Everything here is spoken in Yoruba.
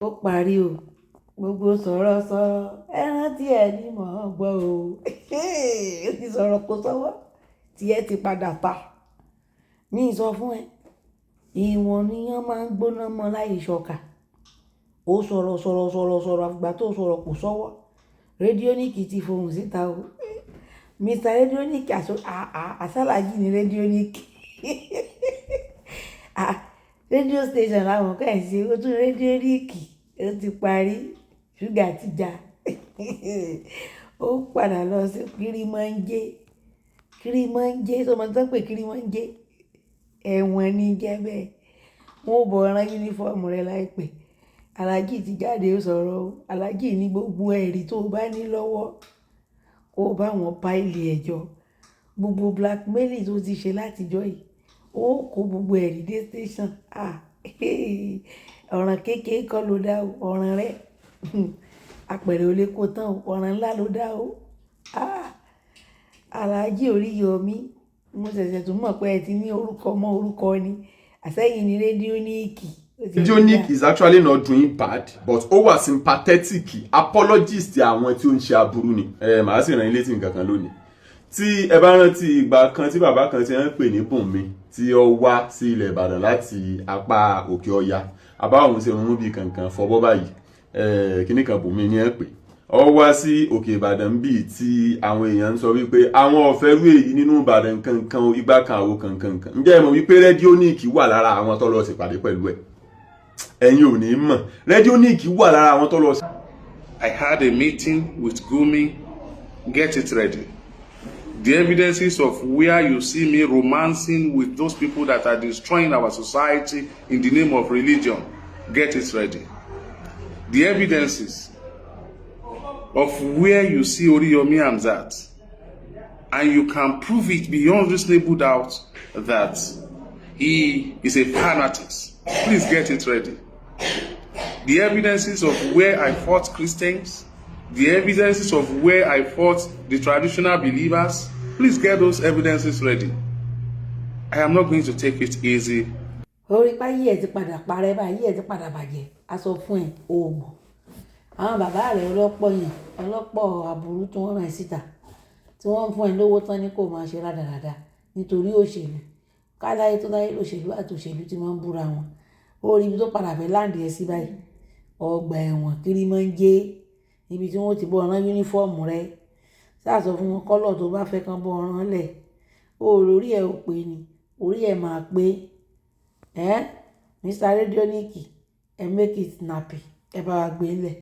ó parí o gbogbo sọ̀rọ̀sọ̀rọ̀ ẹran tí ẹ ní mọ̀ ọ́ gbọ́ o ó ti sọ̀rọ̀ kó sọ́wọ́ tí ẹ ti padà ta ní sọ fún ẹ ìwọ̀n níyàn máa ń gbóná mọ́ láì ṣọ̀kà ó sọ̀rọ̀ àgbà tó sọ̀rọ̀ kó sọ́wọ́ rédíóníkì ti fohùn síta o mr rédíóníkì àṣàlájì ní rédíóníkì rédíò station làwọn kàn ń ṣe ó tún rédíóníkì ó ti parí ṣúgà ti já ó padà lọ sí kirimanjé tó máa tán pé kirimanjé ẹ̀wọ̀n ní jẹ́ bẹ́ẹ̀ wọ́n bọ̀ ọ̀ràn yúnífọ́ọ̀mù rẹ láìpẹ́ aláàjì ti jáde ó sọ̀rọ̀ o aláàjì ní gbogbo ẹ̀rí tó bá ní lọ́wọ́ kó bá wọn páìlì ẹjọ́ gbogbo blackmailing tó ti ṣe látijọ́ yìí ó kó gbogbo ẹ̀rí dé station ọ̀ràn kékeré kọ́ ló dá o ọ̀ràn rẹ̀ apẹ̀rẹ̀ ò lè kó tán o ọ̀ràn ńlá ló dá o aláàjì Oriyomi mo ṣẹ̀ṣẹ̀ tún mọ̀ pé ẹ ti ní orúkọ mọ́ orúkọ ni àsẹ́yìn ní rédíóníkì. Rédíóníkì is actually not doing bad but ó wà sympathetic apologist àwọn tí ó ń ṣe aburú ni màá sì rán yín létí nǹkan kan lónìí tí ẹ bá rántí ìgbà kan tí bàbá kan ti ń pè ní Bùnmi tí ó wá sí ilẹ̀ Ìbàdàn láti apá òkè ọya àbá òun ṣe rún bí kankan fọwọ́ báyìí kíní kan Bùnmi ní ẹ pè ó wá sí òkè Ìbàdàn bíi tí àwọn èèyàn ń sọ wípé àwọn ọ̀fẹ́ rú èyí nínú Ìbàdàn kankan igbá kan àwo kankan ǹjẹ́ ẹ mọ̀ wípé rédíóníkì wà lára àwọn tó lọ ṣèpàdé pẹ̀lú ẹ̀ ẹ̀yin ò ní mọ̀ rédíóníkì wà lára àwọn tó lọ. I had a meeting with Gumi. Get it ready. The evidences of where you see me romancing with those people that are destroying our society in the name of religion, get it ready. The evidences of where you see Oriyomi hamzat, and you can prove it beyond reasonable doubt that he is a fanatic. Please get it ready. The evidences of where I fought Christians, the evidences of where I fought the traditional believers, please get those evidences ready. I am not going to take it easy. Orí páyé ẹ̀ ti padà parẹ́ báyìí ẹ̀ ti padà bàjẹ́ a sọ fún ẹ̀ oògùn àwọn bàbá rẹ̀ ọlọ́pọ̀ aburú tí wọ́n rán síta tí wọ́n ń fún ẹ lówó tán ní kò máa ṣe rádaràda nítorí òṣèlú káláyé tó láyé òṣèlú àti òṣèlú tí wọ́n ń búra wọn ó rí ibi tó padà fẹ́ láǹdì ẹ̀ sí báyìí ọgbà ẹ̀wọ̀n kirimanjé níbi tí wọ́n ti bọ́ ọ̀rán yúnífọ́ọ̀mù rẹ̀ sáàsọ fún wọn kọ́lọ̀ tó bá fẹ́ kán bọ́ ọ̀rán lẹ̀ ó lórí ẹ̀ ò pé ni orí ẹ̀ máa pé Mr. Rédíóníkì ẹ make it snappy ẹ bá wa gbé lẹ̀.